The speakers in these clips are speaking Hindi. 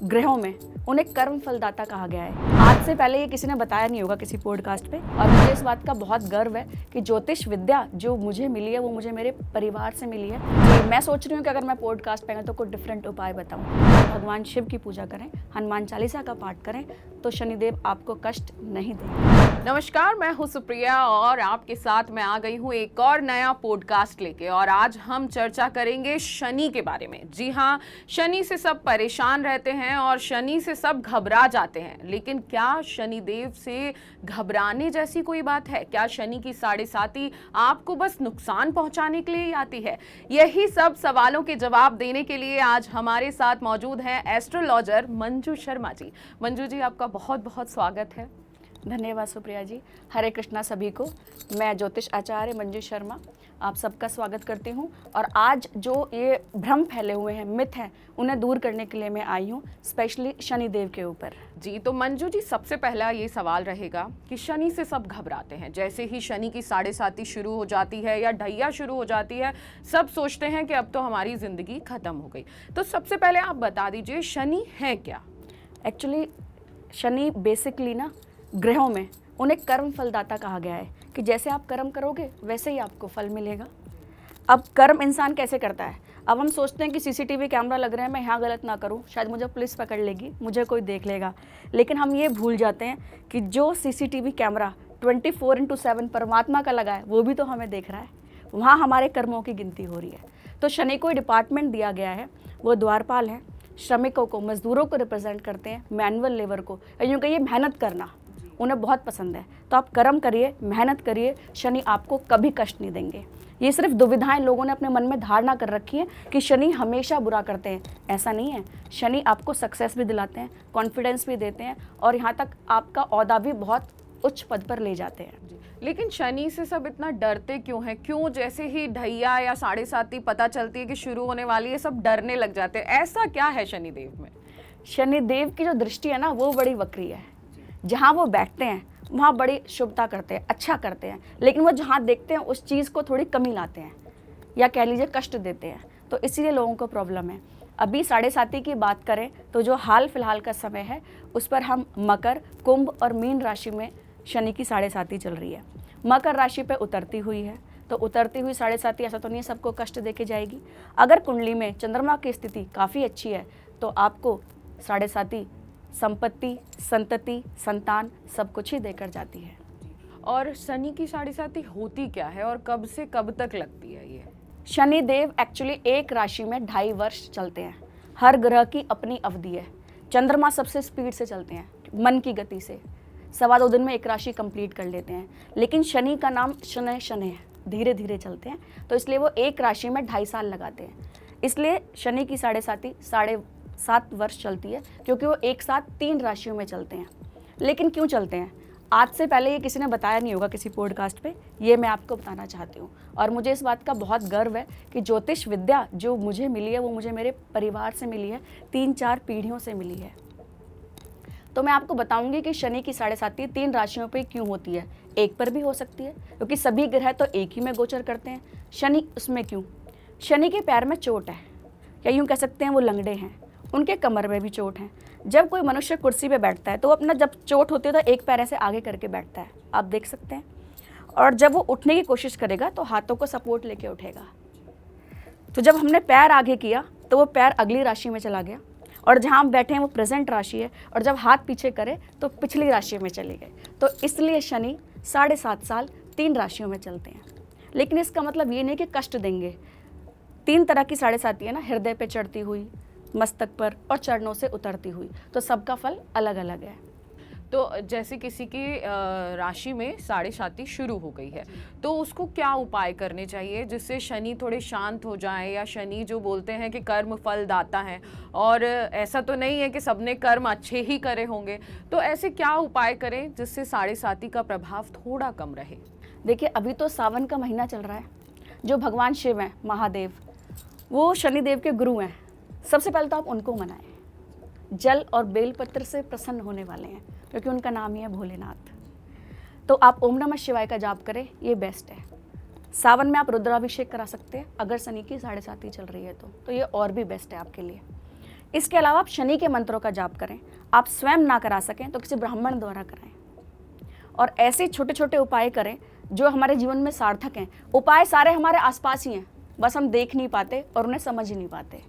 ग्रहों में उन्हें कर्म फलदाता कहा गया है। आज से पहले ये किसी ने बताया नहीं होगा किसी पॉडकास्ट पे, और मुझे इस बात का बहुत गर्व है कि ज्योतिष विद्या जो मुझे मिली है वो मुझे मेरे परिवार से मिली है। तो मैं सोच रही हूँ कि अगर मैं पॉडकास्ट पे तो कोई डिफरेंट उपाय बताऊँ। भगवान शिव की पूजा करें, हनुमान चालीसा का पाठ करें, तो शनिदेव आपको कष्ट नहीं देंगे। नमस्कार, मैं हूं सुप्रिया और आपके साथ मैं आ गई हूं एक और नया पॉडकास्ट लेके। और आज हम चर्चा करेंगे शनि के बारे में। जी हाँ, शनि से सब परेशान रहते हैं और शनि से सब घबरा जाते हैं, लेकिन क्या शनिदेव से घबराने जैसी कोई बात है? क्या शनि की साढ़े साती आपको बस नुकसान पहुंचाने के लिए ही आती है? यही सब सवालों के जवाब देने के लिए आज हमारे साथ मौजूद हैं एस्ट्रोलॉजर मंजू शर्मा जी। मंजू जी, आपका बहुत बहुत स्वागत है। धन्यवाद सुप्रिया जी। हरे कृष्णा सभी को। मैं ज्योतिष आचार्य मंजू शर्मा आप सबका स्वागत करती हूँ। और आज जो ये भ्रम फैले हुए हैं, मिथ हैं, उन्हें दूर करने के लिए मैं आई हूँ, स्पेशली शनिदेव के ऊपर। जी, तो मंजू जी, सबसे पहला ये सवाल रहेगा कि शनि से सब घबराते हैं। जैसे ही शनि की साढ़े साती शुरू हो जाती है या ढैया शुरू हो जाती है, सब सोचते हैं कि अब तो हमारी जिंदगी खत्म हो गई। तो सबसे पहले आप बता दीजिए, शनि है क्या? एक्चुअली शनि बेसिकली ना ग्रहों में उन्हें कर्म फलदाता कहा गया है कि जैसे आप कर्म करोगे वैसे ही आपको फल मिलेगा। अब कर्म इंसान कैसे करता है? अब हम सोचते हैं कि सीसीटीवी कैमरा लग रहे हैं, मैं यहाँ गलत ना करूँ, शायद मुझे पुलिस पकड़ लेगी, मुझे कोई देख लेगा। लेकिन हम ये भूल जाते हैं कि जो सीसीटीवी कैमरा 24/7 परमात्मा का लगा है, वो भी तो हमें देख रहा है। वहाँ हमारे कर्मों की गिनती हो रही है। तो शनि को डिपार्टमेंट दिया गया है, वो द्वारपाल है, श्रमिकों को, मजदूरों को रिप्रेजेंट करते हैं, मैनुअल लेबर को। यूँ कहिए मेहनत करना उन्हें बहुत पसंद है। तो आप कर्म करिए, मेहनत करिए, शनि आपको कभी कष्ट नहीं देंगे। ये सिर्फ दुविधाएं लोगों ने अपने मन में धारणा कर रखी है कि शनि हमेशा बुरा करते हैं। ऐसा नहीं है। शनि आपको सक्सेस भी दिलाते हैं, कॉन्फिडेंस भी देते हैं, और यहाँ तक आपका औहदा भी बहुत उच्च पद पर ले जाते हैं। लेकिन शनि से सब इतना डरते क्यों हैं? क्यों जैसे ही ढैया या साढ़े साती पता चलती है कि शुरू होने वाली है, सब डरने लग जाते हैं? ऐसा क्या है शनिदेव में? शनिदेव की जो दृष्टि है ना, वो बड़ी वक्री है। जहाँ वो बैठते हैं वहाँ बड़ी शुभता करते हैं, अच्छा करते हैं, लेकिन वो जहाँ देखते हैं उस चीज़ को थोड़ी कमी लाते हैं, या कह लीजिए कष्ट देते हैं। तो इसीलिए लोगों को प्रॉब्लम है। अभी साढ़े साती की बात करें तो जो हाल फिलहाल का समय है उस पर हम मकर, कुंभ और मीन राशि में शनि की साढ़े साती चल रही है। मकर राशि पे उतरती हुई है, तो उतरती हुई साढ़े साती ऐसा तो नहीं है सबको कष्ट देके जाएगी। अगर कुंडली में चंद्रमा की स्थिति काफ़ी अच्छी है तो आपको साढ़े साती संपत्ति, संतति, संतान सब कुछ ही देकर जाती है। और शनि की साढ़े साती होती क्या है और कब से कब तक लगती है ये? शनिदेव एक्चुअली एक राशि में 2.5 वर्ष चलते हैं। हर ग्रह की अपनी अवधि है। चंद्रमा सबसे स्पीड से चलते हैं, मन की गति से 2.25 दिन में एक राशि कंप्लीट कर लेते हैं। लेकिन शनि का नाम शनै शनै है, धीरे धीरे चलते हैं, तो इसलिए वो एक राशि में 2.5 साल लगाते हैं। इसलिए शनि की साढ़े साती 7.5 वर्ष चलती है, क्योंकि वो एक साथ 3 राशियों में चलते हैं। लेकिन क्यों चलते हैं? आज से पहले ये किसी ने बताया नहीं होगा किसी पॉडकास्ट पे, ये मैं आपको बताना चाहती हूँ। और मुझे इस बात का बहुत गर्व है कि ज्योतिष विद्या जो मुझे मिली है वो मुझे मेरे परिवार से मिली है, 3-4 पीढ़ियों से मिली है। तो मैं आपको बताऊंगी कि शनि की साढ़े साती 3 राशियों पे क्यों होती है। एक पर भी हो सकती है, क्योंकि सभी ग्रह तो एक ही में गोचर करते हैं। शनि उसमें क्यों? शनि के पैर में चोट है, या यूँ कह सकते हैं वो लंगड़े हैं, उनके कमर में भी चोट है। जब कोई मनुष्य कुर्सी पे बैठता है तो वो अपना, जब चोट होती है तो एक पैर ऐसे आगे करके बैठता है, आप देख सकते हैं। और जब वो उठने की कोशिश करेगा तो हाथों को सपोर्ट लेके उठेगा। तो जब हमने पैर आगे किया तो वो पैर अगली राशि में चला गया, और जहाँ हम बैठे हैं वो प्रेजेंट राशि है, और जब हाथ पीछे करे तो पिछली राशि में चले गए। तो इसलिए शनि 7.5 साल 3 राशियों में चलते हैं। लेकिन इसका मतलब ये नहीं कि कष्ट देंगे। 3 तरह की साढ़े साती है ना, हृदय पे चढ़ती हुई, मस्तक पर, और चरणों से उतरती हुई, तो सबका फल अलग अलग है। तो जैसे किसी की राशि में साढ़े साती शुरू हो गई है, तो उसको क्या उपाय करने चाहिए जिससे शनि थोड़े शांत हो जाए? या शनि जो बोलते हैं कि कर्म फल दाता है, और ऐसा तो नहीं है कि सबने कर्म अच्छे ही करे होंगे, तो ऐसे क्या उपाय करें जिससे साढ़े साती का प्रभाव थोड़ा कम रहे? देखिए, अभी तो सावन का महीना चल रहा है। जो भगवान शिव हैं, महादेव, वो शनिदेव के गुरु हैं। सबसे पहले तो आप उनको मनाएं। जल और बेलपत्र से प्रसन्न होने वाले हैं, क्योंकि उनका नाम ही है भोलेनाथ। तो आप ओम नमः शिवाय का जाप करें, ये बेस्ट है। सावन में आप रुद्राभिषेक करा सकते हैं अगर शनि की साढ़े साती चल रही है तो ये और भी बेस्ट है आपके लिए। इसके अलावा आप शनि के मंत्रों का जाप करें। आप स्वयं ना करा सकें तो किसी ब्राह्मण द्वारा कराएं। और ऐसे छोटे छोटे उपाय करें जो हमारे जीवन में सार्थक हैं। उपाय सारे हमारे आसपास ही हैं, बस हम देख नहीं पाते और उन्हें समझ ही नहीं पाते।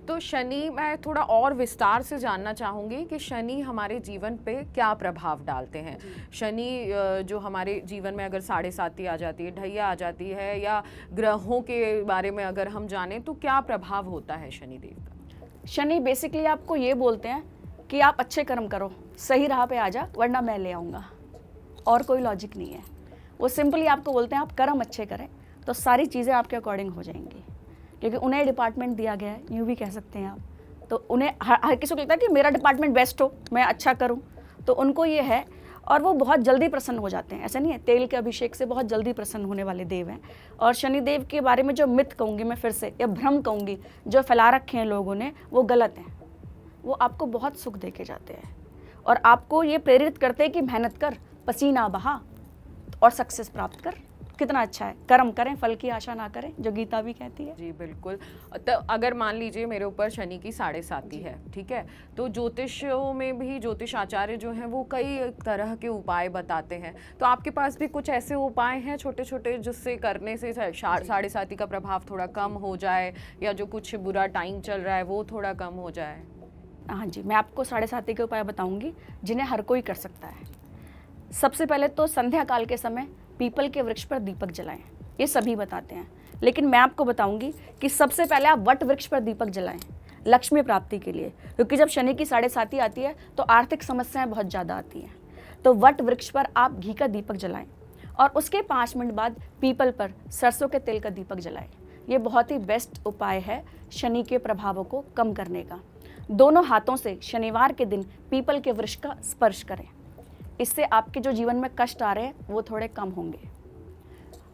तो शनि, मैं थोड़ा और विस्तार से जानना चाहूँगी कि शनि हमारे जीवन पे क्या प्रभाव डालते हैं। शनि जो हमारे जीवन में अगर 7.5 आ जाती है, ढैया आ जाती है, या ग्रहों के बारे में अगर हम जानें तो क्या प्रभाव होता है शनिदेव का? शनि बेसिकली आपको ये बोलते हैं कि आप अच्छे कर्म करो, सही राह पे आ जा, वरना मैं ले आऊँगा। और कोई लॉजिक नहीं है। वो सिंपली आपको बोलते हैं आप कर्म अच्छे करें तो सारी चीज़ें आपके अकॉर्डिंग हो जाएंगी, क्योंकि उन्हें डिपार्टमेंट दिया गया है, यूँ भी कह सकते हैं आप। तो उन्हें हर किसी को लगता है कि मेरा डिपार्टमेंट बेस्ट हो, मैं अच्छा करूँ, तो उनको ये है। और वो बहुत जल्दी प्रसन्न हो जाते हैं। ऐसा नहीं है, तेल के अभिषेक से बहुत जल्दी प्रसन्न होने वाले देव हैं। और शनिदेव के बारे में जो मिथ कहूँगी मैं फिर से, या भ्रम कहूँगी जो फैला रखे हैं लोगों ने, वो गलत हैं। वो आपको बहुत सुख दे के जाते हैं और आपको ये प्रेरित करते हैं कि मेहनत कर, पसीना बहा और सक्सेस प्राप्त कर। कितना अच्छा है, कर्म करें, फल की आशा ना करें, जो गीता भी कहती है। जी बिल्कुल। तो अगर मान लीजिए मेरे ऊपर शनि की 7.5 है, ठीक है, तो ज्योतिषों में भी ज्योतिष आचार्य जो हैं वो कई तरह के उपाय बताते हैं। तो आपके पास भी कुछ ऐसे उपाय हैं छोटे छोटे जिससे करने से 7.5 का प्रभाव थोड़ा कम हो जाए, या जो कुछ बुरा टाइम चल रहा है वो थोड़ा कम हो जाए? हाँ जी, मैं आपको 7.5 के उपाय बताऊंगी जिन्हें हर कोई कर सकता है। सबसे पहले तो संध्या काल के समय पीपल के वृक्ष पर दीपक जलाएं, ये सभी बताते हैं, लेकिन मैं आपको बताऊंगी कि सबसे पहले आप वट वृक्ष पर दीपक जलाएं लक्ष्मी प्राप्ति के लिए, क्योंकि जब शनि की 7.5 आती है तो आर्थिक समस्याएं बहुत ज़्यादा आती हैं। तो वट वृक्ष पर आप घी का दीपक जलाएं और उसके 5 मिनट बाद पीपल पर सरसों के तेल का दीपक जलाएं। ये बहुत ही बेस्ट उपाय है शनि के प्रभावों को कम करने का। दोनों हाथों से शनिवार के दिन पीपल के वृक्ष का स्पर्श करें, इससे आपके जो जीवन में कष्ट आ रहे हैं वो थोड़े कम होंगे।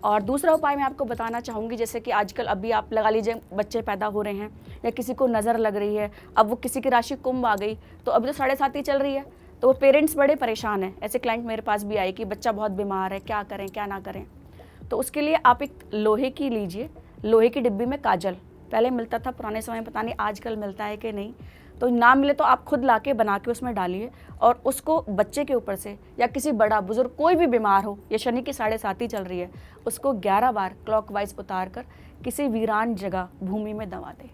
और दूसरा उपाय मैं आपको बताना चाहूँगी, जैसे कि आजकल अभी आप लगा लीजिए बच्चे पैदा हो रहे हैं या किसी को नज़र लग रही है, अब वो किसी की राशि कुंभ आ गई, तो अभी तो 7.5 चल रही है, तो वो पेरेंट्स बड़े परेशान हैं। ऐसे क्लाइंट मेरे पास भी आए कि बच्चा बहुत बीमार है, क्या करें क्या ना करें। तो उसके लिए आप एक लोहे की लीजिए, लोहे की डिब्बी में काजल, पहले मिलता था पुराने समय में, पता नहीं आजकल मिलता है कि नहीं, तो ना मिले तो आप खुद लाके बना के उसमें डालिए और उसको बच्चे के ऊपर से, या किसी बड़ा बुजुर्ग कोई भी बीमार हो, ये शनि की 7.5 चल रही है, उसको 11 बार क्लॉकवाइज उतार कर किसी वीरान जगह भूमि में दबा दे।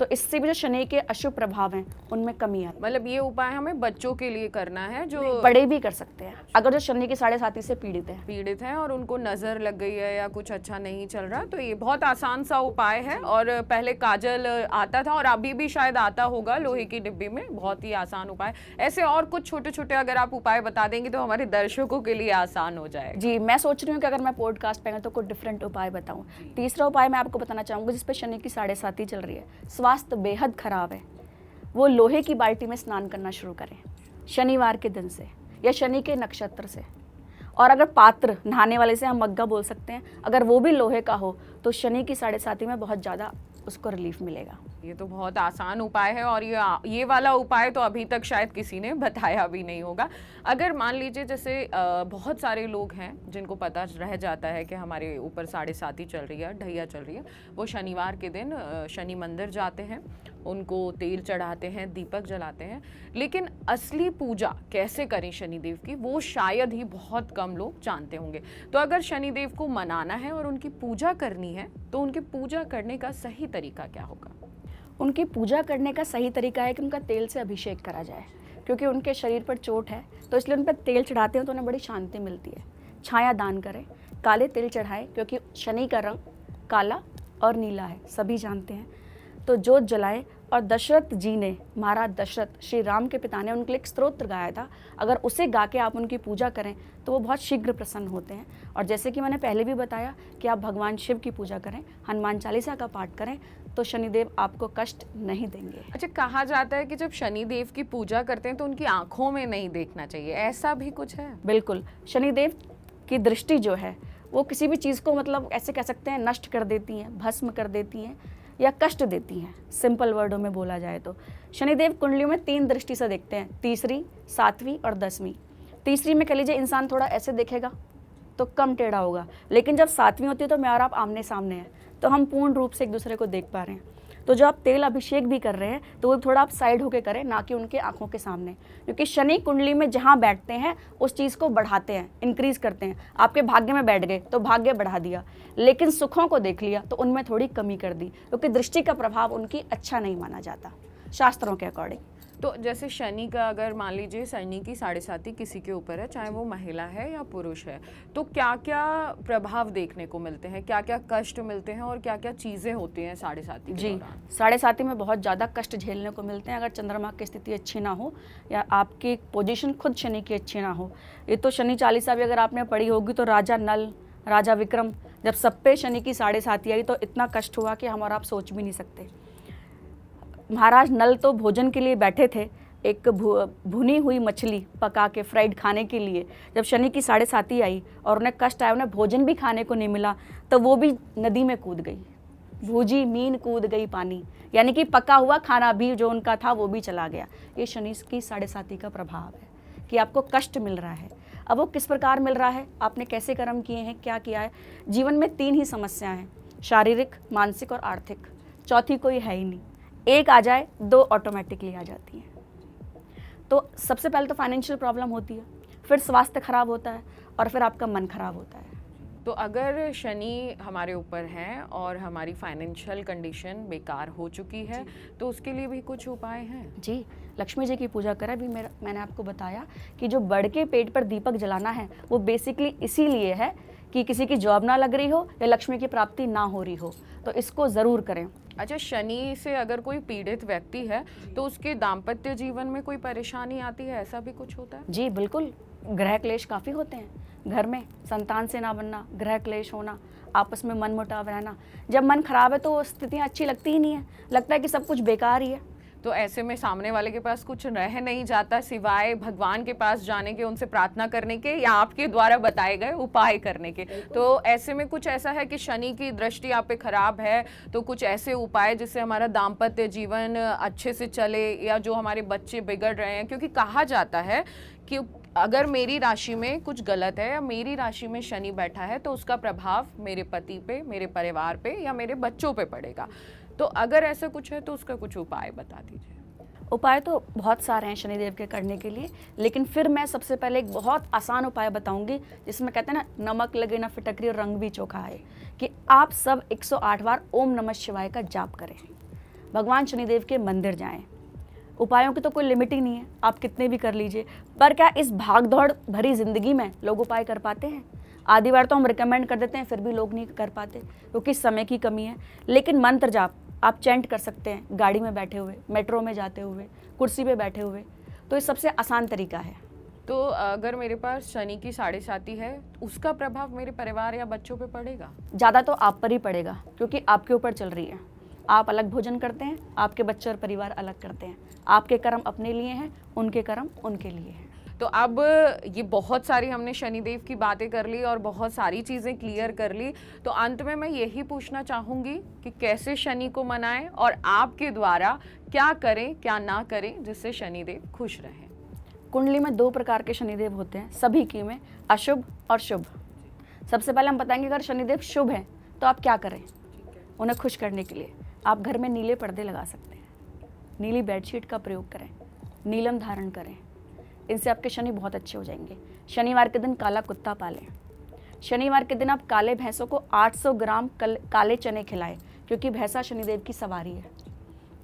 तो इससे भी जो शनि के अशुभ प्रभाव हैं उनमें कमी आती है। मतलब ये उपाय हमें बच्चों के लिए करना है जो बड़े भी कर सकते हैं, अगर जो शनि की 7.5 से पीड़ित हैं और उनको नजर लग गई है या कुछ अच्छा नहीं चल रहा, तो ये बहुत आसान सा उपाय है। और पहले काजल आता था और अभी भी शायद आता होगा लोहे की डिब्बी में, बहुत ही आसान उपाय। ऐसे और कुछ छोटे छोटे अगर आप उपाय बता देंगे तो हमारे दर्शकों के लिए आसान हो जाए। जी, मैं सोच रही हूँ कि अगर मैं पॉडकास्ट पे तो कुछ डिफरेंट उपाय बताऊँ। तीसरा उपाय मैं आपको बताना चाहूँगी जिसपे शनि की 7.5 चल रही है, स्वास्थ्य बेहद खराब है, वो लोहे की बाल्टी में स्नान करना शुरू करें शनिवार के दिन से या शनि के नक्षत्र से। और अगर पात्र नहाने वाले से हम मग्गा बोल सकते हैं, अगर वो भी लोहे का हो तो शनि की 7.5 में बहुत ज़्यादा उसको रिलीफ मिलेगा। ये तो बहुत आसान उपाय है और ये वाला उपाय तो अभी तक शायद किसी ने बताया भी नहीं होगा। अगर मान लीजिए जैसे बहुत सारे लोग हैं जिनको पता रह जाता है कि हमारे ऊपर 7.5 चल रही है, ढैया चल रही है, वो शनिवार के दिन शनि मंदिर जाते हैं, उनको तेल चढ़ाते हैं, दीपक जलाते हैं, लेकिन असली पूजा कैसे करें शनिदेव की वो शायद ही बहुत कम लोग जानते होंगे। तो अगर शनिदेव को मनाना है और उनकी पूजा करनी है तो उनकी पूजा करने का सही तरीका क्या होगा? उनकी पूजा करने का सही तरीका है कि उनका तेल से अभिषेक करा जाए, क्योंकि उनके शरीर पर चोट है तो इसलिए उन पर तेल चढ़ाते हैं तो उन्हें बड़ी शांति मिलती है। छाया दान करें, काले तिल चढ़ाएं, क्योंकि शनि का रंग काला और नीला है, सभी जानते हैं। तो जोत जलाएं। और दशरथ जी ने, महाराज दशरथ श्री राम के पिता ने उनके लिए एक स्तोत्र गाया था, अगर उसे गा के आप उनकी पूजा करें तो वो बहुत शीघ्र प्रसन्न होते हैं। और जैसे कि मैंने पहले भी बताया कि आप भगवान शिव की पूजा करें, हनुमान चालीसा का पाठ करें, तो शनिदेव आपको कष्ट नहीं देंगे। अच्छा, कहा जाता है कि जब शनिदेव की पूजा करते हैं तो उनकी आंखों में नहीं देखना चाहिए, ऐसा भी कुछ है? बिल्कुल, शनिदेव की दृष्टि जो है वो किसी भी चीज़ को मतलब ऐसे कह सकते हैं नष्ट कर देती हैं, भस्म कर देती हैं या कष्ट देती हैं। सिंपल वर्डों में बोला जाए तो शनिदेव कुंडलियों में 3 दृष्टि से देखते हैं, तीसरी, 7वीं और 10वीं। तीसरी में कह लीजिए इंसान थोड़ा ऐसे देखेगा तो कम टेढ़ा होगा, लेकिन जब 7वीं होती है तो मैं और आप आमने सामने हैं तो हम पूर्ण रूप से एक दूसरे को देख पा रहे हैं। तो जो आप तेल अभिषेक भी कर रहे हैं तो वो थोड़ा आप साइड होके करें, ना कि उनके आंखों के सामने, क्योंकि शनि कुंडली में जहाँ बैठते हैं उस चीज़ को बढ़ाते हैं, इंक्रीज करते हैं। आपके भाग्य में बैठ गए तो भाग्य बढ़ा दिया, लेकिन सुखों को देख लिया तो उनमें थोड़ी कमी कर दी, क्योंकि दृष्टि का प्रभाव उनकी अच्छा नहीं माना जाता शास्त्रों के अकॉर्डिंग। तो जैसे शनि का, अगर मान लीजिए शनि की 7.5 किसी के ऊपर है, चाहे वो महिला है या पुरुष है, तो क्या क्या प्रभाव देखने को मिलते हैं, क्या क्या कष्ट मिलते हैं और क्या क्या चीज़ें होती हैं 7.5 के जी, दौरान? 7.5 में बहुत ज़्यादा कष्ट झेलने को मिलते हैं अगर चंद्रमा की स्थिति अच्छी ना हो या आपकी पोजीशन खुद शनि की अच्छी ना हो। ये तो शनि चालीसा भी अगर आपने पढ़ी होगी तो राजा नल, राजा विक्रम, जब सब पे शनि की 7.5 आई तो इतना कष्ट हुआ कि हम और आप सोच भी नहीं सकते। महाराज नल तो भोजन के लिए बैठे थे, एक भुनी हुई मछली पका के फ्राइड खाने के लिए, जब शनि की 7.5 आई और उन्हें कष्ट आया, उन्हें भोजन भी खाने को नहीं मिला, तो वो भी नदी में कूद गई। भूजी मीन कूद गई पानी, यानी कि पका हुआ खाना भी जो उनका था वो भी चला गया। ये शनि की 7.5 का प्रभाव है कि आपको कष्ट मिल रहा है। अब वो किस प्रकार मिल रहा है, आपने कैसे कर्म किए हैं, क्या किया है। जीवन में 3 ही समस्याएं हैं, शारीरिक, मानसिक और आर्थिक, चौथी कोई है ही नहीं। एक आ जाए 2 ऑटोमेटिकली आ जाती हैं। तो सबसे पहले तो फाइनेंशियल प्रॉब्लम होती है, फिर स्वास्थ्य खराब होता है और फिर आपका मन खराब होता है। तो अगर शनि हमारे ऊपर है और हमारी फाइनेंशियल कंडीशन बेकार हो चुकी है, तो उसके लिए भी कुछ उपाय हैं? जी, लक्ष्मी जी की पूजा करें। अभी मैंने आपको बताया कि जो बड़ के पेट पर दीपक जलाना है वो बेसिकली इसीलिए है कि किसी की जॉब ना लग रही हो या लक्ष्मी की प्राप्ति ना हो रही हो, तो इसको ज़रूर करें। अच्छा, शनि से अगर कोई पीड़ित व्यक्ति है तो उसके दाम्पत्य जीवन में कोई परेशानी आती है, ऐसा भी कुछ होता है? जी बिल्कुल, ग्रह क्लेश काफ़ी होते हैं घर में, संतान से ना बनना, ग्रह क्लेश होना, आपस में मनमुटाव रहना। जब मन खराब है तो स्थितियाँ अच्छी लगती ही नहीं है, लगता है कि सब कुछ बेकार ही है। तो ऐसे में सामने वाले के पास कुछ रह नहीं जाता सिवाय भगवान के पास जाने के, उनसे प्रार्थना करने के या आपके द्वारा बताए गए उपाय करने के। तो ऐसे में कुछ ऐसा है कि शनि की दृष्टि आप पे खराब है, तो कुछ ऐसे उपाय जिससे हमारा दाम्पत्य जीवन अच्छे से चले या जो हमारे बच्चे बिगड़ रहे हैं, क्योंकि कहा जाता है कि अगर मेरी राशि में कुछ गलत है या मेरी राशि में शनि बैठा है तो उसका प्रभाव मेरे पति पे, मेरे परिवार पे या मेरे बच्चों पे पड़ेगा। तो अगर ऐसा कुछ है तो उसका कुछ उपाय बता दीजिए। उपाय तो बहुत सारे हैं शनिदेव के करने के लिए, लेकिन फिर मैं सबसे पहले एक बहुत आसान उपाय बताऊंगी जिसमें कहते हैं ना, नमक लगे ना फिटकरी और रंग भी चोखा है, कि आप सब 108 बार ओम नमः शिवाय का जाप करें, भगवान शनिदेव के मंदिर जाएं। उपायों की तो कोई लिमिट ही नहीं है, आप कितने भी कर लीजिए। पर क्या इस भागदौड़ भरी जिंदगी में लोग उपाय कर पाते हैं? आधी बार तो हम रिकमेंड कर देते हैं, फिर भी लोग नहीं कर पाते क्योंकि समय की कमी है। लेकिन मंत्र जाप आप चैंट कर सकते हैं, गाड़ी में बैठे हुए, मेट्रो में जाते हुए, कुर्सी पे बैठे हुए, तो ये सबसे आसान तरीका है। तो अगर मेरे पास शनि की 7.5 है, उसका प्रभाव मेरे परिवार या बच्चों पे पड़ेगा? ज़्यादा तो आप पर ही पड़ेगा, क्योंकि आपके ऊपर चल रही है। आप अलग भोजन करते हैं, आपके बच्चे और परिवार अलग करते हैं। आपके कर्म अपने लिए हैं, उनके कर्म उनके लिए हैं। तो अब ये बहुत सारी हमने शनिदेव की बातें कर ली और बहुत सारी चीज़ें क्लियर कर ली, तो अंत में मैं यही पूछना चाहूँगी कि कैसे शनि को मनाएं और आपके द्वारा क्या करें क्या ना करें जिससे शनिदेव खुश रहें। कुंडली में 2 प्रकार के शनिदेव होते हैं, सभी की में, अशुभ और शुभ। सबसे पहले हम बताएंगे अगर शनिदेव शुभ हैं तो आप क्या करें उन्हें खुश करने के लिए। आप घर में नीले पर्दे लगा सकते हैं, नीली बेडशीट का प्रयोग करें, नीलम धारण करें, इनसे आपके शनि बहुत अच्छे हो जाएंगे। शनिवार के दिन काला कुत्ता पालें। शनिवार के दिन आप काले भैंसों को 800 ग्राम काले चने खिलाएं, क्योंकि भैंसा शनिदेव की सवारी है।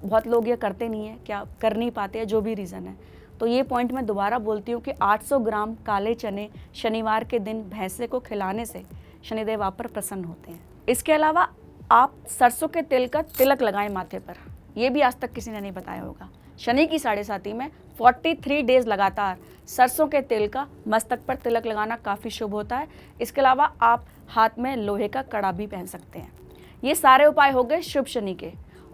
बहुत लोग ये करते नहीं है, क्या कर नहीं पाते हैं, जो भी रीज़न है। तो ये पॉइंट मैं दोबारा बोलती हूँ कि 800 ग्राम काले चने शनिवार के दिन भैंसे को खिलाने से शनिदेव आप पर प्रसन्न होते हैं। इसके अलावा आप सरसों के तेल का तिलक लगाएं माथे पर, ये भी आज तक किसी ने नहीं बताया होगा। शनि की 7.5 में 43 डेज लगातार सरसों के तेल का मस्तक पर तिलक लगाना काफ़ी शुभ होता है। इसके अलावा आप हाथ में लोहे का कड़ा भी पहन सकते हैं। ये सारे उपाय हो गए शुभ शनि के।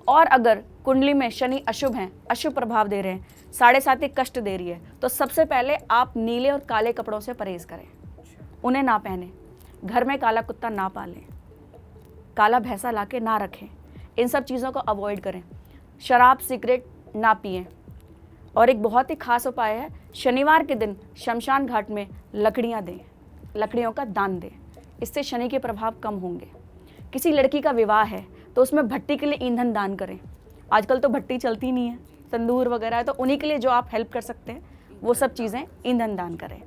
और अगर कुंडली में शनि अशुभ हैं, अशुभ प्रभाव दे रहे हैं, 7.5 कष्ट दे रही है, तो सबसे पहले आप नीले और काले कपड़ों से परहेज करें, उन्हें ना पहने, घर में काला कुत्ता ना पालें, काला भैंसा ला के ना रखें, इन सब चीज़ों को अवॉइड करें, शराब सिगरेट ना पिएं। और एक बहुत ही खास उपाय है, शनिवार के दिन शमशान घाट में लकड़ियाँ दें, लकड़ियों का दान दें, इससे शनि के प्रभाव कम होंगे। किसी लड़की का विवाह है तो उसमें भट्टी के लिए ईंधन दान करें, आजकल तो भट्टी चलती नहीं है, तंदूर वगैरह है, तो उन्हीं के लिए जो आप हेल्प कर सकते हैं वो सब चीज़ें ईंधन दान करें।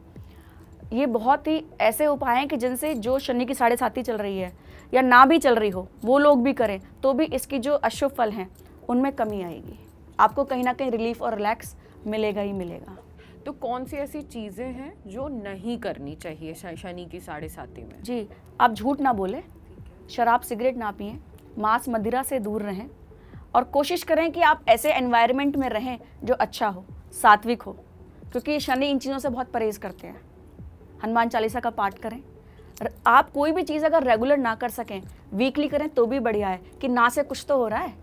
ये बहुत ही ऐसे उपाय हैं कि जिनसे जो शनि की साढ़े साती चल रही है या ना भी चल रही हो वो लोग भी करें तो भी इसकी जो अशुभ फल हैं उनमें कमी आएगी, आपको कहीं ना कहीं रिलीफ और रिलैक्स मिलेगा ही मिलेगा। तो कौन सी ऐसी चीज़ें हैं जो नहीं करनी चाहिए शनि की साढ़े साती में? जी, आप झूठ ना बोलें, शराब सिगरेट ना पिएं, मांस मदिरा से दूर रहें और कोशिश करें कि आप ऐसे एनवायरनमेंट में रहें जो अच्छा हो, सात्विक हो, क्योंकि शनि इन चीज़ों से बहुत परहेज़ करते हैं। हनुमान चालीसा का पाठ करें। आप कोई भी चीज़ अगर रेगुलर ना कर सकें, वीकली करें तो भी बढ़िया है कि ना से कुछ तो हो रहा है,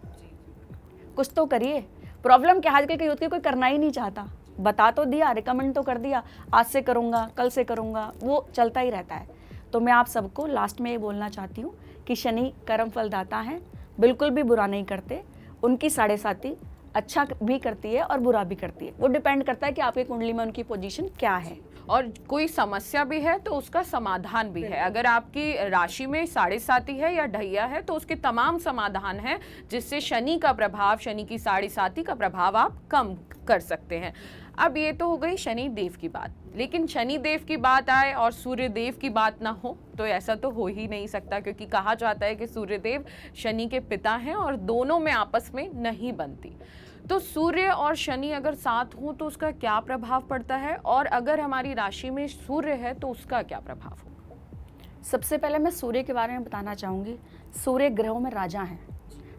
कुछ तो करिए। प्रॉब्लम क्या आजकल के यूथ की कोई करना ही नहीं चाहता, बता तो दिया, रिकमेंड तो कर दिया, आज से करूँगा, कल से करूँगा, वो चलता ही रहता है। तो मैं आप सबको लास्ट में ये बोलना चाहती हूँ कि शनि कर्म फलदाता हैं, बिल्कुल भी बुरा नहीं करते। उनकी साढ़े साती अच्छा भी करती है और बुरा भी करती है, वो डिपेंड करता है कि आपकी कुंडली में उनकी पोजीशन क्या है। और कोई समस्या भी है तो उसका समाधान भी है। अगर आपकी राशि में साढ़े साती है या ढैया है तो उसके तमाम समाधान हैं जिससे शनि का प्रभाव, शनि की साढ़े साती का प्रभाव आप कम कर सकते हैं। अब ये तो हो गई शनि देव की बात, लेकिन शनि देव की बात आए और सूर्य देव की बात ना हो तो ऐसा तो हो ही नहीं सकता, क्योंकि कहा जाता है कि सूर्य देव शनि के पिता हैं और दोनों में आपस में नहीं बनती। तो सूर्य और शनि अगर साथ हों तो उसका क्या प्रभाव पड़ता है, और अगर हमारी राशि में सूर्य है तो उसका क्या प्रभाव होगा? सबसे पहले मैं सूर्य के बारे में बताना चाहूँगी। सूर्य ग्रहों में राजा हैं,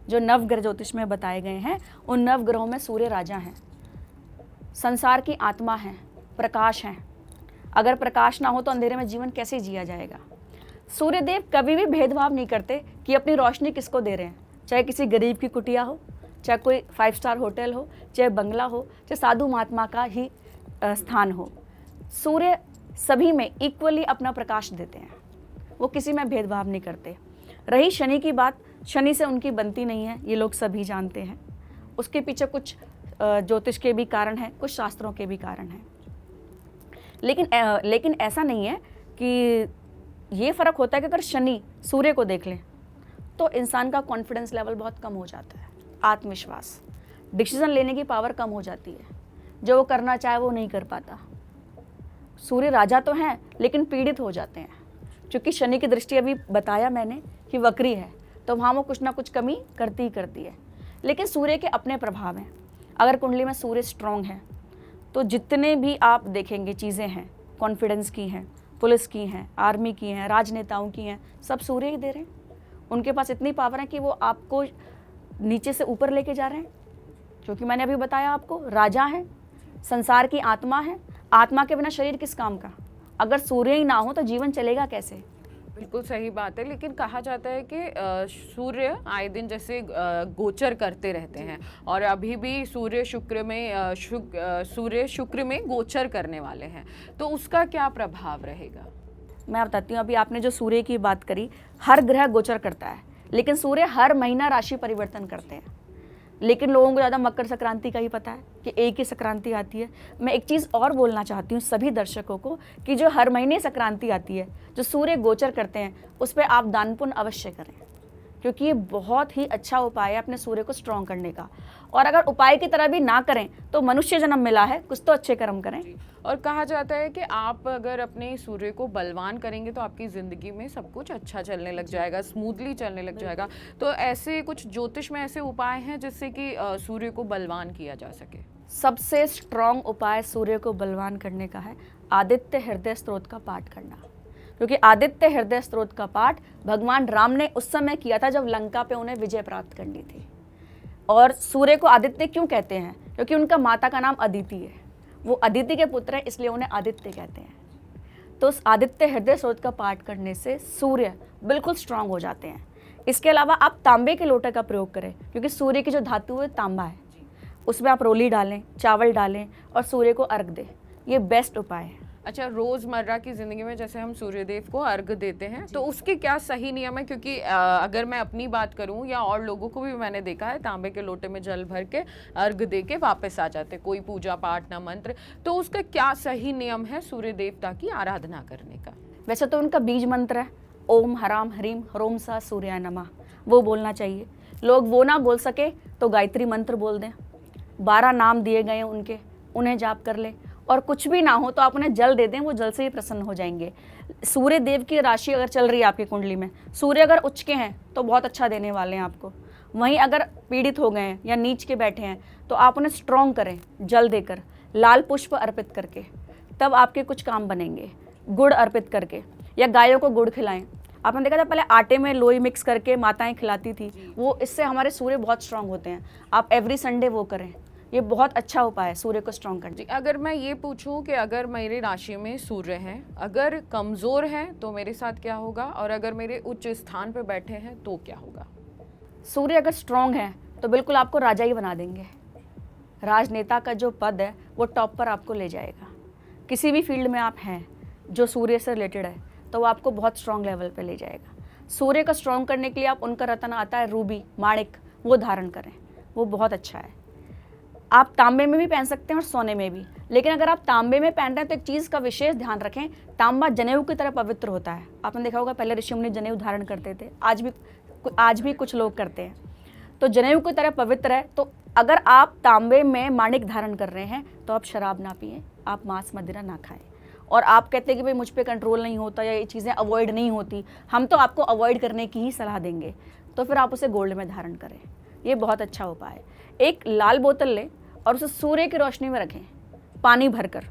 जो नवग्रह ज्योतिष में बताए गए हैं उन नवग्रहों में सूर्य राजा हैं, संसार की आत्मा है, प्रकाश हैं। अगर प्रकाश ना हो तो अंधेरे में जीवन कैसे जिया जाएगा। सूर्यदेव कभी भी भेदभाव नहीं करते कि अपनी रोशनी किसको दे रहे हैं, चाहे किसी गरीब की कुटिया हो, चाहे कोई 5 स्टार होटल हो, चाहे बंगला हो, चाहे साधु महात्मा का ही स्थान हो। सूर्य सभी में इक्वली अपना प्रकाश देते हैं, वो किसी में भेदभाव नहीं करते। रही शनि की बात, शनि से उनकी बनती नहीं है, ये लोग सभी जानते हैं। उसके पीछे कुछ ज्योतिष के भी कारण हैं, कुछ शास्त्रों के भी कारण हैं। लेकिन ऐसा नहीं है कि ये फ़र्क होता है कि अगर शनि सूर्य को देख लें तो इंसान का कॉन्फिडेंस लेवल बहुत कम हो जाता है, आत्मविश्वास, डिसीजन लेने की पावर कम हो जाती है, जो वो करना चाहे वो नहीं कर पाता। सूर्य राजा तो हैं लेकिन पीड़ित हो जाते हैं, क्योंकि शनि की दृष्टि अभी बताया मैंने कि वक्री है, तो वहाँ वो कुछ ना कुछ कमी करती ही करती है। लेकिन सूर्य के अपने प्रभाव हैं। अगर कुंडली में सूर्य स्ट्रॉन्ग है तो जितने भी आप देखेंगे चीज़ें हैं, कॉन्फिडेंस की हैं, पुलिस की हैं, आर्मी की हैं, राजनेताओं की हैं, सब सूर्य ही दे रहे हैं। उनके पास इतनी पावर है कि वो आपको नीचे से ऊपर लेके जा रहे हैं, क्योंकि मैंने अभी बताया आपको राजा हैं, संसार की आत्मा है। आत्मा के बिना शरीर किस काम का। अगर सूर्य ही ना हो तो जीवन चलेगा कैसे। बिल्कुल सही बात है, लेकिन कहा जाता है कि सूर्य आए दिन जैसे गोचर करते रहते हैं, और अभी भी सूर्य शुक्र में गोचर करने वाले हैं, तो उसका क्या प्रभाव रहेगा? मैं बताती हूँ। अभी आपने जो सूर्य की बात करी, हर ग्रह गोचर करता है, लेकिन सूर्य हर महीना राशि परिवर्तन करते हैं। लेकिन लोगों को ज़्यादा मकर संक्रांति का ही पता है कि एक ही संक्रांति आती है। मैं एक चीज़ और बोलना चाहती हूँ सभी दर्शकों को कि जो हर महीने संक्रांति आती है, जो सूर्य गोचर करते हैं, उस पर आप दान पुण्य अवश्य करें, क्योंकि ये बहुत ही अच्छा उपाय है अपने सूर्य को स्ट्रॉन्ग करने का। और अगर उपाय की तरह भी ना करें तो मनुष्य जन्म मिला है, कुछ तो अच्छे कर्म करें। और कहा जाता है कि आप अगर अपने सूर्य को बलवान करेंगे तो आपकी ज़िंदगी में सब कुछ अच्छा चलने लग जाएगा, स्मूथली चलने लग जाएगा। तो ऐसे कुछ ज्योतिष में ऐसे उपाय हैं जिससे कि सूर्य को बलवान किया जा सके? सबसे स्ट्रॉन्ग उपाय सूर्य को बलवान करने का है आदित्य हृदय स्तोत्र का पाठ करना, क्योंकि आदित्य हृदय स्तोत्र का पाठ भगवान राम ने उस समय किया था जब लंका पे उन्हें विजय प्राप्त करनी थी। और सूर्य को आदित्य क्यों कहते हैं? क्योंकि उनका माता का नाम अदिति है, वो अदिति के पुत्र हैं, इसलिए उन्हें आदित्य कहते हैं। तो उस आदित्य हृदय स्तोत्र का पाठ करने से सूर्य बिल्कुल स्ट्रांग हो जाते हैं। इसके अलावा आप तांबे के लोटे का प्रयोग करें, क्योंकि सूर्य की जो धातु है तांबा है, उसमें आप रोली डालें, चावल डालें और सूर्य को अर्घ दें। ये बेस्ट उपाय है। अच्छा, रोज़मर्रा की ज़िंदगी में जैसे हम सूर्यदेव को अर्घ देते हैं तो उसके क्या सही नियम है? क्योंकि अगर मैं अपनी बात करूं या और लोगों को भी मैंने देखा है तांबे के लोटे में जल भर के अर्घ दे के वापस आ जाते, कोई पूजा पाठ ना मंत्र, तो उसका क्या सही नियम है सूर्य देवता की आराधना करने का? वैसे तो उनका बीज मंत्र है ओम हराम हरीम ह्रोम सा सूर्याय नमः, वो बोलना चाहिए। लोग वो ना बोल सके तो गायत्री मंत्र बोल दें, 12 नाम दिए गए हैं उनके, उन्हें जाप कर ले। और कुछ भी ना हो तो आप उन्हें जल दे दें, वो जल से ही प्रसन्न हो जाएंगे। सूर्य देव की राशि अगर चल रही है आपकी कुंडली में, सूर्य अगर उच्च के हैं तो बहुत अच्छा देने वाले हैं आपको। वहीं अगर पीड़ित हो गए हैं या नीच के बैठे हैं तो आप उन्हें स्ट्रॉन्ग करें जल देकर, लाल पुष्प अर्पित करके, तब आपके कुछ काम बनेंगे। गुड़ अर्पित करके या गायों को गुड़ खिलाएं। आपने देखा था पहले आटे में लोई मिक्स करके माताएं खिलाती थी, वो इससे हमारे सूर्य बहुत स्ट्रांग होते हैं। आप एवरी संडे वो करें, ये बहुत अच्छा उपाय है सूर्य को स्ट्रांग करने। अगर मैं ये पूछूं कि अगर मेरी राशि में सूर्य है, अगर कमज़ोर है तो मेरे साथ क्या होगा, और अगर मेरे उच्च स्थान पर बैठे हैं तो क्या होगा? सूर्य अगर स्ट्रांग है तो बिल्कुल आपको राजा ही बना देंगे। राजनेता का जो पद है वो टॉप पर आपको ले जाएगा। किसी भी फील्ड में आप हैं जो सूर्य से रिलेटेड है तो वो आपको बहुत स्ट्रांग लेवल पे ले जाएगा। सूर्य को स्ट्रांग करने के लिए आप, उनका रत्न आता है रूबी, माणिक, वो धारण करें, वो बहुत अच्छा है। आप तांबे में भी पहन सकते हैं और सोने में भी, लेकिन अगर आप तांबे में पहन रहे हैं तो एक चीज़ का विशेष ध्यान रखें, तांबा जनेऊ की तरह पवित्र होता है। आपने देखा होगा पहले ऋषि मुनि जनेऊ धारण करते थे, आज भी कुछ लोग करते हैं, तो जनेऊ की तरह पवित्र है। तो अगर आप तांबे में माणिक धारण कर रहे हैं तो आप शराब ना पिएं, आप मांस मदिरा ना खाएं। और आप कहते हैं कि भाई मुझ पे कंट्रोल नहीं होता या ये चीज़ें अवॉइड नहीं होती, हम तो आपको अवॉइड करने की ही सलाह देंगे, तो फिर आप उसे गोल्ड में धारण करें, ये बहुत अच्छा उपाय है। एक लाल बोतल लें और उसे सूर्य की रोशनी में रखें पानी भरकर,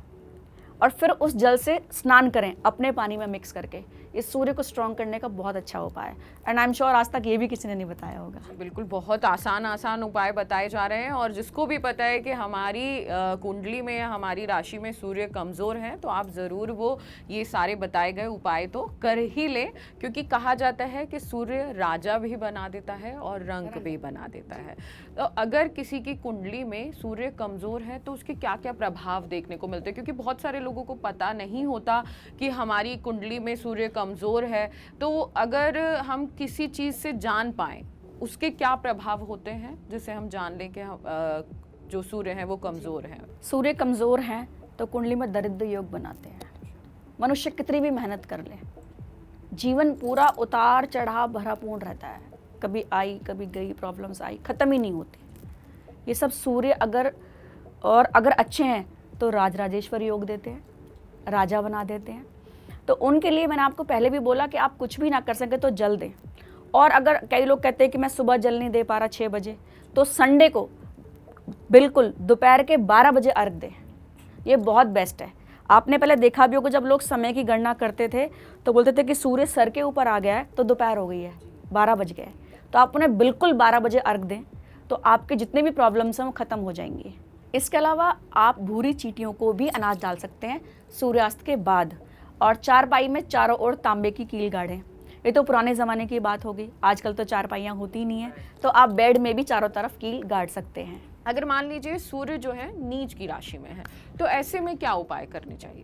और फिर उस जल से स्नान करें अपने पानी में मिक्स करके। इस सूर्य को स्ट्रॉन्ग करने का बहुत अच्छा उपाय है, एंड आई एम श्योर आज तक ये भी किसी ने नहीं बताया होगा। बिल्कुल, बहुत आसान उपाय बताए जा रहे हैं, और जिसको भी पता है कि हमारी कुंडली में, हमारी राशि में सूर्य कमज़ोर है, तो आप ज़रूर वो ये सारे बताए गए उपाय तो कर ही लें, क्योंकि कहा जाता है कि सूर्य राजा भी बना देता है और रंक भी बना देता है। तो अगर किसी की कुंडली में सूर्य कमज़ोर है तो उसके क्या क्या प्रभाव देखने को मिलते हैं, क्योंकि बहुत सारे लोगों को पता नहीं होता कि हमारी कुंडली में सूर्य कमज़ोर है। तो अगर हम किसी चीज़ से जान पाएँ उसके क्या प्रभाव होते हैं, जिससे हम जान लें कि जो सूर्य है वो कमज़ोर है? सूर्य कमज़ोर हैं तो कुंडली में दरिद्र योग बनाते हैं। मनुष्य कितनी भी मेहनत कर ले, जीवन पूरा उतार चढ़ाव भरापूर्ण रहता है, कभी आई कभी गई, प्रॉब्लम्स आई, ख़त्म ही नहीं होती। ये सब सूर्य अगर अच्छे हैं तो राजराजेश्वर योग देते हैं, राजा बना देते हैं। तो उनके लिए मैंने आपको पहले भी बोला कि आप कुछ भी ना कर सके तो जल दें। और अगर कई लोग कहते हैं कि मैं सुबह जल नहीं दे पा रहा 6 बजे, तो संडे को बिल्कुल दोपहर के 12 बजे अर्घ दें, ये बहुत बेस्ट है। आपने पहले देखा भी होगा जब लोग समय की गणना करते थे तो बोलते थे कि सूर्य सर के ऊपर आ गया है तो दोपहर हो गई है, 12 बज गए, तो आप उन्हें बिल्कुल 12 बजे अर्घ दें, तो आपके जितने भी प्रॉब्लम्स हैं वो ख़त्म हो जाएंगी। इसके अलावा आप भूरी चींटियों को भी अनाज डाल सकते हैं सूर्यास्त के बाद, और चारपाई में चारों ओर तांबे की कील गाड़ें। ये तो पुराने ज़माने की बात होगी, आजकल तो चारपाइयाँ होती ही नहीं है, तो आप बेड में भी चारों तरफ कील गाड़ सकते हैं। अगर मान लीजिए सूर्य जो है नीच की राशि में है, तो ऐसे में क्या उपाय करने चाहिए?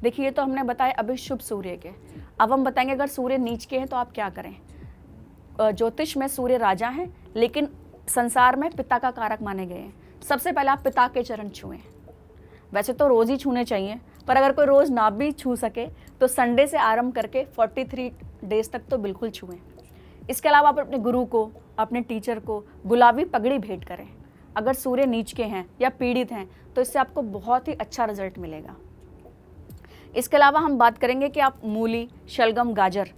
देखिए, ये तो हमने बताया अभी शुभ सूर्य के, अब हम बताएंगे अगर सूर्य नीच के हैं तो आप क्या करें। ज्योतिष में सूर्य राजा हैं, लेकिन संसार में पिता का कारक माने गए हैं। सबसे पहले आप पिता के चरण छुएं। वैसे तो रोज़ ही छूने चाहिए, पर अगर कोई रोज़ ना भी छू सके तो संडे से आरंभ करके 43 डेज तक तो बिल्कुल छुएं। इसके अलावा आप अपने गुरु को, अपने टीचर को गुलाबी पगड़ी भेंट करें। अगर सूर्य नीच के हैं या पीड़ित हैं तो इससे आपको बहुत ही अच्छा रिजल्ट मिलेगा। इसके अलावा हम बात करेंगे कि आप मूली, शलगम, गाजर,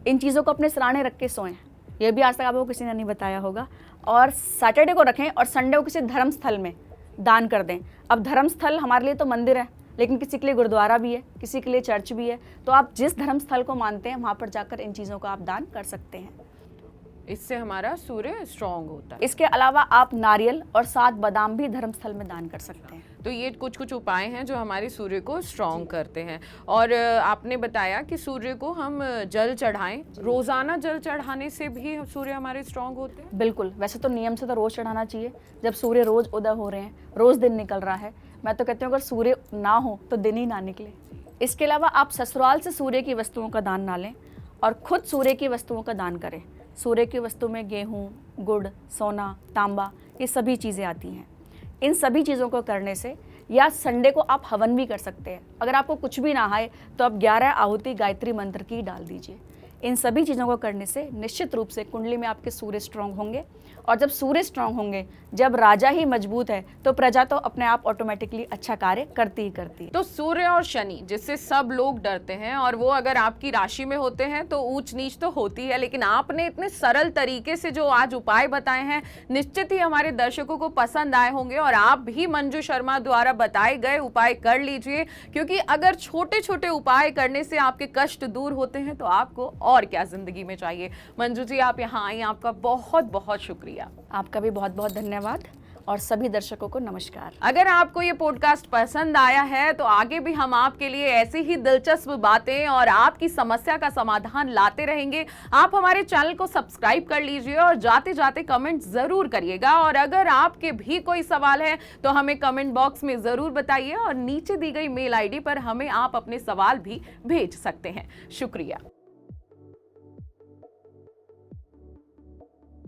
इन चीज़ों को अपने सिरहाने रख के सोएं। ये भी आज तक आपको किसी ने नहीं बताया होगा। और सैटरडे को रखें और संडे को किसी धर्म स्थल में दान कर दें। अब धर्म स्थल हमारे लिए तो मंदिर है, लेकिन किसी के लिए गुरुद्वारा भी है, किसी के लिए चर्च भी है, तो आप जिस धर्म स्थल को मानते हैं वहाँ पर जाकर इन चीज़ों का आप दान कर सकते हैं। इससे हमारा सूर्य स्ट्रांग होता है। इसके अलावा आप नारियल और 7 बादाम भी धर्म स्थल में दान कर सकते हैं। तो ये कुछ उपाय हैं जो हमारे सूर्य को स्ट्रांग करते हैं। और आपने बताया कि सूर्य को हम जल चढ़ाएं, रोज़ाना जल चढ़ाने से भी सूर्य हमारे स्ट्रांग होते हैं? बिल्कुल, वैसे तो नियम से तो रोज़ चढ़ाना चाहिए। जब सूर्य रोज़ उदय हो रहे हैं, रोज़ दिन निकल रहा है, मैं तो कहती हूँ अगर सूर्य ना हो तो दिन ही ना निकले। इसके अलावा आप ससुराल से सूर्य की वस्तुओं का दान ना लें और खुद सूर्य की वस्तुओं का दान करें। सूर्य की वस्तु में गेहूँ, गुड़, सोना, तांबा, ये सभी चीज़ें आती हैं। इन सभी चीज़ों को करने से, या संडे को आप हवन भी कर सकते हैं। अगर आपको कुछ भी ना आए तो आप 11 आहुति गायत्री मंत्र की डाल दीजिए। इन सभी चीज़ों को करने से निश्चित रूप से कुंडली में आपके सूर्य स्ट्रांग होंगे, और जब सूर्य स्ट्रांग होंगे, जब राजा ही मजबूत है, तो प्रजा तो अपने आप ऑटोमेटिकली अच्छा कार्य करती ही करती है। तो सूर्य और शनि जिससे सब लोग डरते हैं, और वो अगर आपकी राशि में होते हैं तो ऊंच नीच तो होती है, लेकिन आपने इतने सरल तरीके से जो आज उपाय बताए हैं, निश्चित ही हमारे दर्शकों को पसंद आए होंगे। और आप भी मंजू शर्मा द्वारा बताए गए उपाय कर लीजिए, क्योंकि अगर छोटे छोटे उपाय करने से आपके कष्ट दूर होते हैं तो आपको और क्या जिंदगी में चाहिए। मंजू जी, आप यहाँ आई, आपका बहुत बहुत शुक्रिया। आपका भी बहुत बहुत धन्यवाद, और सभी दर्शकों को नमस्कार। अगर आपको ये पॉडकास्ट पसंद आया है तो आगे भी हम आपके लिए ऐसी ही दिलचस्प बातें और आपकी समस्या का समाधान लाते रहेंगे। आप हमारे चैनल को सब्सक्राइब कर लीजिए और जाते जाते कमेंट जरूर करिएगा। और अगर आपके भी कोई सवाल है तो हमें कमेंट बॉक्स में जरूर बताइए, और नीचे दी गई मेल आईडी पर हमें आप अपने सवाल भी भेज सकते हैं। शुक्रिया।